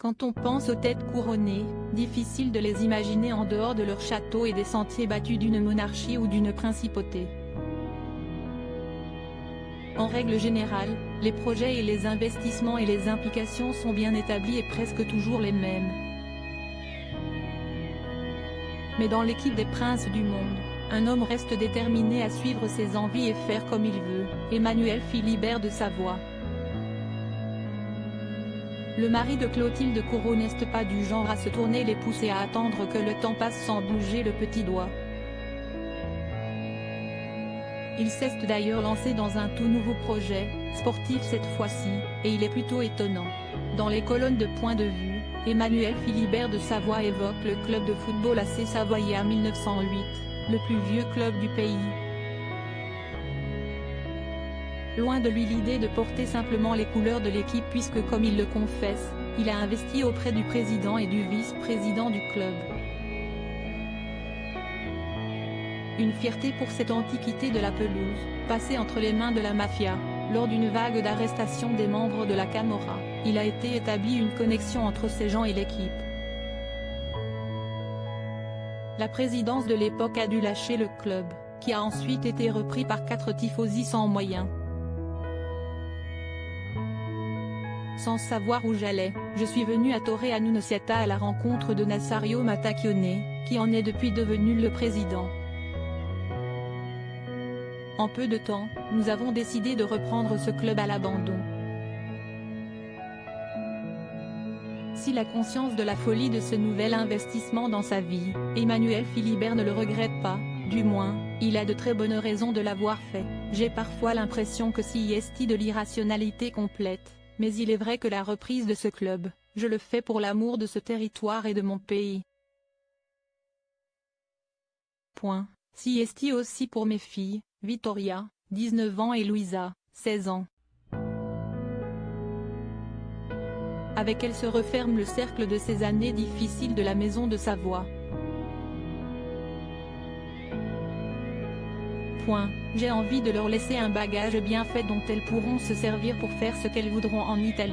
Quand on pense aux têtes couronnées, difficile de les imaginer en dehors de leur château et des sentiers battus d'une monarchie ou d'une principauté. En règle générale, les projets et les investissements et les implications sont bien établis et presque toujours les mêmes. Mais dans l'équipe des princes du monde, un homme reste déterminé à suivre ses envies et faire comme il veut, Emmanuel Philibert de Savoie. Le mari de Clotilde Corot n'est pas du genre à se tourner les pouces et à attendre que le temps passe sans bouger le petit doigt. Il s'est d'ailleurs lancé dans un tout nouveau projet, sportif cette fois-ci, et il est plutôt étonnant. Dans les colonnes de Point de vue, Emmanuel Philibert de Savoie évoque le club de football AC Savoyard 1908, le plus vieux club du pays. Loin de lui l'idée de porter simplement les couleurs de l'équipe puisque comme il le confesse, il a investi auprès du président et du vice-président du club. Une fierté pour cette antiquité de la pelouse, passée entre les mains de la mafia. Lors d'une vague d'arrestation des membres de la Camorra, il a été établi une connexion entre ces gens et l'équipe. La présidence de l'époque a dû lâcher le club, qui a ensuite été repris par 4 tifosi sans moyens. Sans savoir où j'allais, je suis venu à Torre Annunziata à la rencontre de Nazario Matacchione, qui en est depuis devenu le président. En peu de temps, nous avons décidé de reprendre ce club à l'abandon. Si la conscience de la folie de ce nouvel investissement dans sa vie, Emmanuel Philibert ne le regrette pas, du moins, il a de très bonnes raisons de l'avoir fait. J'ai parfois l'impression que si est de l'irrationalité complète, mais il est vrai que la reprise de ce club, je le fais pour l'amour de ce territoire et de mon pays. Point. Si est aussi pour mes filles, Vittoria, 19 ans et Louisa, 16 ans. Avec elle se referme le cercle de ces années difficiles de la maison de Savoie. Point. J'ai envie de leur laisser un bagage bien fait dont elles pourront se servir pour faire ce qu'elles voudront en Italie.